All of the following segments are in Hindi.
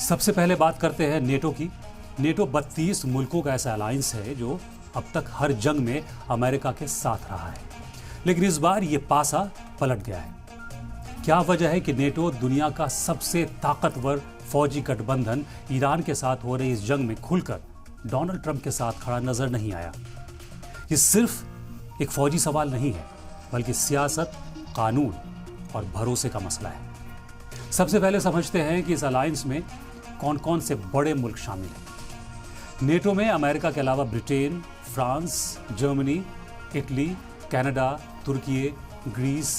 सबसे पहले बात करते हैं नेटो की। नेटो 32 मुल्कों का ऐसा अलायंस है जो अब तक हर जंग में अमेरिका के साथ रहा है, लेकिन इस बार ये पासा पलट गया है। क्या वजह है कि नेटो दुनिया का सबसे ताकतवर फौजी गठबंधन ईरान के साथ हो रही इस जंग में खुलकर डोनाल्ड ट्रंप के साथ खड़ा नजर नहीं आया? ये सिर्फ एक फौजी सवाल नहीं है, बल्कि सियासत, कानून और भरोसे का मसला है। सबसे पहले समझते हैं कि इस अलायंस में कौन कौन से बड़े मुल्क शामिल हैं। नेटो में अमेरिका के अलावा Britain, France, Germany, Italy, Canada, तुर्की, ग्रीस,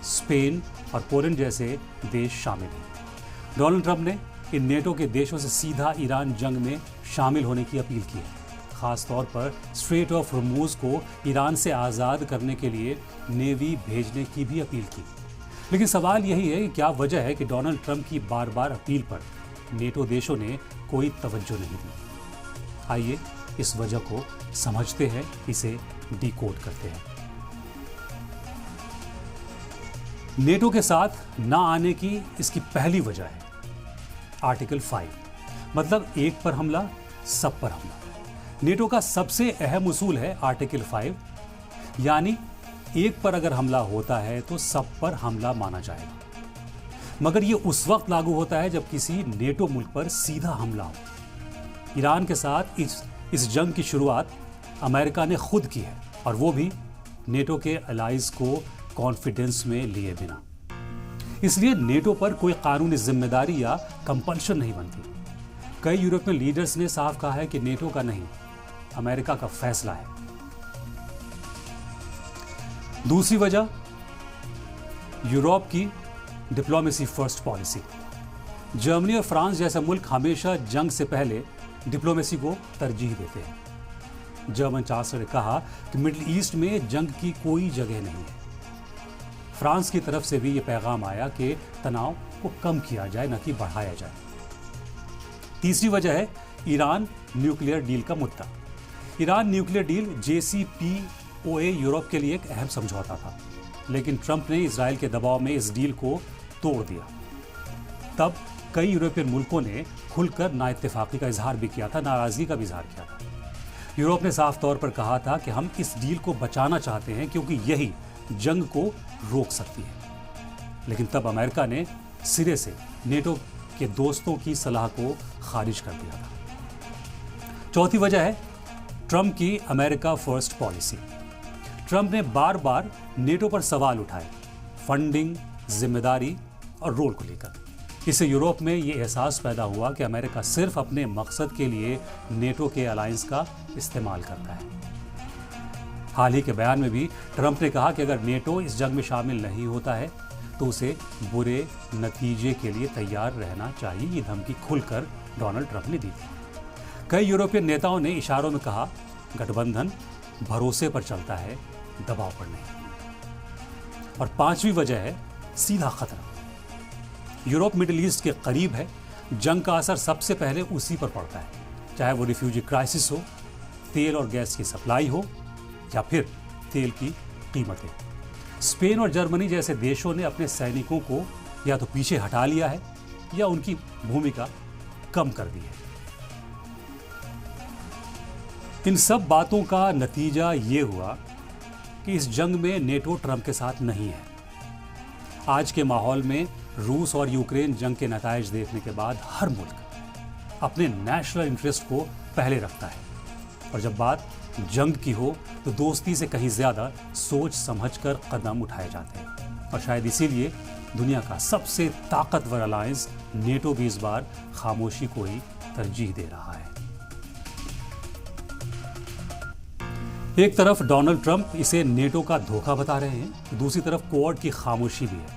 स्पेन और पोलैंड जैसे देश शामिल हैं। डोनाल्ड ट्रंप ने इन नेटो के देशों से सीधा ईरान जंग में शामिल होने की अपील की है। खास तौर पर स्ट्रेट ऑफ हॉर्मुज़ को ईरान से आज़ाद करने के लिए नेवी भेजने की भी अपील की। लेकिन सवाल यही है कि क्या वजह है कि डोनाल्ड ट्रंप की बार बार अपील पर नेटो देशों ने कोई तवज्जो नहीं दी। आइए इस वजह को समझते हैं, इसे डिकोड करते हैं। नेटो के साथ ना आने की इसकी पहली वजह है आर्टिकल 5, मतलब एक पर हमला सब पर हमला। नेटो का सबसे अहम उसूल है आर्टिकल 5, यानी एक पर अगर हमला होता है तो सब पर हमला माना जाएगा। मगर यह उस वक्त लागू होता है जब किसी नेटो मुल्क पर सीधा हमला हो। ईरान के साथ इस जंग की शुरुआत अमेरिका ने खुद की है, और वो भी नेटो के अलाइज को कॉन्फिडेंस में लिए बिना। इसलिए नेटो पर कोई कानूनी जिम्मेदारी या कंपल्शन नहीं बनती। कई यूरोपियन लीडर्स ने साफ कहा है कि नेटो का नहीं, अमेरिका का फैसला है। दूसरी वजह यूरोप की डिप्लोमेसी फर्स्ट पॉलिसी। जर्मनी और फ्रांस जैसे मुल्क हमेशा जंग से पहले डिप्लोमेसी को तरजीह देते हैं। जर्मन चांसलर ने कहा कि मिडिल ईस्ट में जंग की कोई जगह नहीं है। फ्रांस की तरफ से भी यह पैगाम आया कि तनाव को कम किया जाए, न कि बढ़ाया जाए। तीसरी वजह है ईरान न्यूक्लियर डील का मुद्दा। Iran nuclear deal JCPOA Europe के लिए एक अहम समझौता था, लेकिन ट्रंप ने इजराइल के दबाव में इस डील को तोड़ दिया। तब कई यूरोपियन मुल्कों ने खुलकर नाइत्तेफाकी का इजहार भी किया था, नाराजगी का भी इजहार किया था। यूरोप ने साफ तौर पर कहा था कि हम इस डील को बचाना चाहते हैं क्योंकि यही जंग को रोक सकती है। लेकिन तब अमेरिका ने सिरे से नेटो के दोस्तों की सलाह को खारिज कर दिया था। चौथी वजह है ट्रंप की अमेरिका फर्स्ट पॉलिसी। ट्रंप ने बार बार नेटो पर सवाल उठाए, फंडिंग, जिम्मेदारी और रोल को लेकर। इससे यूरोप में ये एहसास पैदा हुआ कि अमेरिका सिर्फ अपने मकसद के लिए नेटो के अलायंस का इस्तेमाल करता है। हाल ही के बयान में भी ट्रंप ने कहा कि अगर नेटो इस जंग में शामिल नहीं होता है तो उसे बुरे नतीजे के लिए तैयार रहना चाहिए। ये धमकी खुलकर डोनाल्ड ट्रंप ने दी थी। कई यूरोपियन नेताओं ने इशारों में कहा, गठबंधन भरोसे पर चलता है, दबाव पर नहीं। और पांचवी वजह है सीधा खतरा। यूरोप मिडिल ईस्ट के करीब है, जंग का असर सबसे पहले उसी पर पड़ता है, चाहे वो रिफ्यूजी क्राइसिस हो, तेल और गैस की सप्लाई हो, या फिर तेल की कीमतें। स्पेन और जर्मनी जैसे देशों ने अपने सैनिकों को या तो पीछे हटा लिया है या उनकी भूमिका कम कर दी है। इन सब बातों का नतीजा ये हुआ कि इस जंग में नेटो ट्रंप के साथ नहीं है। आज के माहौल में रूस और यूक्रेन जंग के नतायज देखने के बाद हर मुल्क अपने नेशनल इंटरेस्ट को पहले रखता है, और जब बात जंग की हो तो दोस्ती से कहीं ज्यादा सोच समझकर कदम उठाए जाते हैं। और शायद इसीलिए दुनिया का सबसे ताकतवर अलायंस नेटो भी इस बार खामोशी को ही तरजीह दे रहा है। एक तरफ डोनाल्ड ट्रंप इसे नेटो का धोखा बता रहे हैं, तो दूसरी तरफ क्वाड की खामोशी भी है।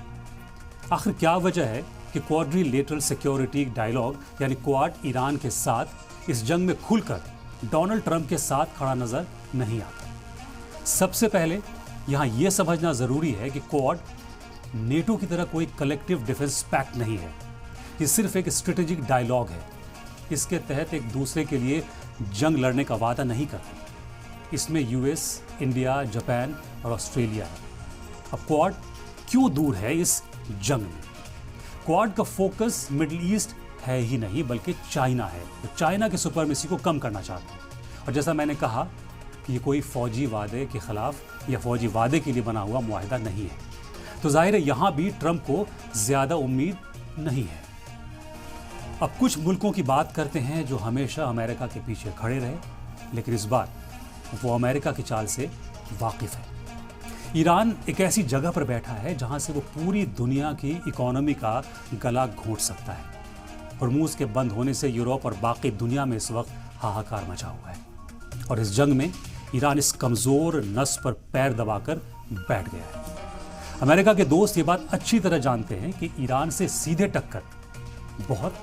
आखिर क्या वजह है कि क्वाड्रिलेटरल सिक्योरिटी डायलॉग यानी क्वाड ईरान के साथ इस जंग में खुलकर डोनाल्ड ट्रंप के साथ खड़ा नजर नहीं आता? सबसे पहले यहां यह समझना जरूरी है कि क्वाड नेटो की तरह कोई कलेक्टिव डिफेंस पैक्ट नहीं है। ये सिर्फ एक स्ट्रेटेजिक डायलॉग है। इसके तहत एक दूसरे के लिए जंग लड़ने का वादा नहीं करते। इसमें यूएस, इंडिया, जापान और ऑस्ट्रेलिया है। अब क्वाड क्यों दूर है इस जंग में? क्वाड का फोकस मिडिल ईस्ट है ही नहीं बल्कि चाइना है। तो चाइना की सुपरमेसी को कम करना चाहते हैं। और जैसा मैंने कहा कि ये कोई फौजी वादे के खिलाफ या फौजी वादे के लिए बना हुआ मुआहिदा नहीं है। तो जाहिर है यहाँ भी ट्रंप को ज़्यादा उम्मीद नहीं है। अब कुछ मुल्कों की बात करते हैं जो हमेशा अमेरिका के पीछे खड़े रहे, लेकिन इस बार वो अमेरिका की चाल से वाकिफ है। ईरान एक ऐसी जगह पर बैठा है जहां से वो पूरी दुनिया की इकोनॉमी का गला घोंट सकता है। हॉर्मूज के बंद होने से यूरोप और बाकी दुनिया में इस वक्त हाहाकार मचा हुआ है और इस जंग में ईरान इस कमजोर नस पर पैर दबाकर बैठ गया है। अमेरिका के दोस्त ये बात अच्छी तरह जानते हैं कि ईरान से सीधे टक्कर बहुत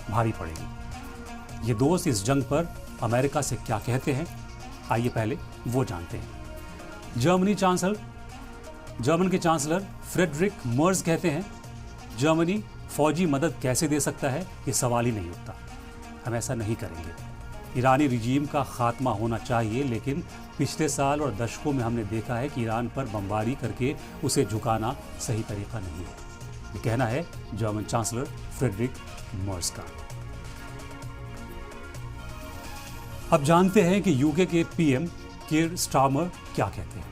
भारी पड़ेगी। ये दोस्त इस जंग पर अमेरिका से क्या कहते हैं, आइए पहले वो जानते हैं। जर्मन के चांसलर फ्रेडरिक मर्ज कहते हैं, जर्मनी फौजी मदद कैसे दे सकता है, ये सवाल ही नहीं उठता। हम ऐसा नहीं करेंगे। ईरानी रिजीम का खात्मा होना चाहिए, लेकिन पिछले साल और दशकों में हमने देखा है कि ईरान पर बमबारी करके उसे झुकाना सही तरीका नहीं है। ये कहना है जर्मन चांसलर फ्रेडरिक मर्ज का। अब जानते हैं कि यूके के पीएम कीर स्टारमर क्या कहते हैं।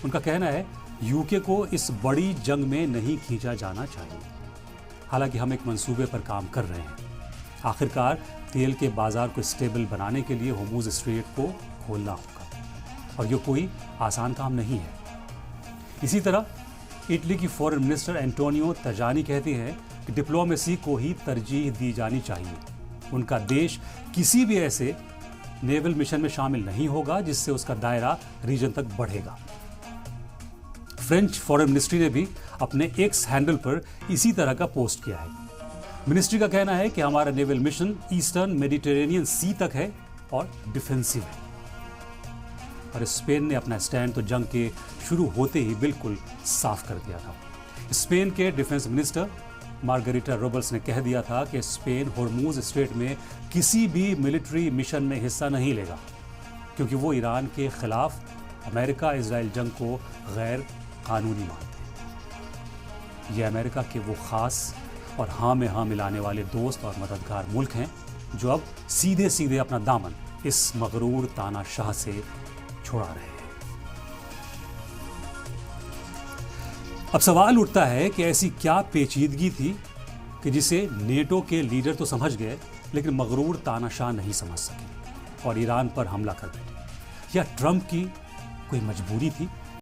उनका कहना है यूके को इस बड़ी जंग में नहीं खींचा जाना चाहिए। हालांकि हम एक मंसूबे पर काम कर रहे हैं। आखिरकार तेल के बाजार को स्टेबल बनाने के लिए हॉर्मूज स्ट्रेट को खोलना होगा और ये कोई आसान काम नहीं है। इसी तरह इटली की फॉरेन मिनिस्टर एंटोनियो तजानी कहती हैं कि डिप्लोमेसी को ही तरजीह दी जानी चाहिए। उनका देश किसी भी ऐसे नेवल मिशन में शामिल नहीं होगा जिससे उसका दायरा रीजन तक बढ़ेगा। फ्रेंच फॉरेन मिनिस्ट्री ने भी अपने एक्स हैंडल पर इसी तरह का पोस्ट किया है। मिनिस्ट्री का कहना है कि हमारा नेवल मिशन ईस्टर्न मेडिटेरेनियन सी तक है और डिफेंसिव है। और स्पेन ने अपना स्टैंड तो जंग के शुरू होते ही बिल्कुल साफ कर दिया था। स्पेन के डिफेंस मिनिस्टर मार्गरेटा रोबल्स ने कह दिया था कि स्पेन हॉर्मूज स्ट्रेट में किसी भी मिलिट्री मिशन में हिस्सा नहीं लेगा, क्योंकि वो ईरान के खिलाफ अमेरिका इजराइल जंग को गैर कानूनी मानते हैं। ये अमेरिका के वो खास और हाँ में हाँ मिलाने वाले दोस्त और मददगार मुल्क हैं जो अब सीधे सीधे अपना दामन इस मगरूर तानाशाह से छुड़ा रहे हैं। अब सवाल उठता है कि ऐसी क्या पेचीदगी थी कि जिसे नेटो के लीडर तो समझ गए, लेकिन मगरूर तानाशाह नहीं समझ सके और ईरान पर हमला कर बैठे। या ट्रंप की कोई मजबूरी थी?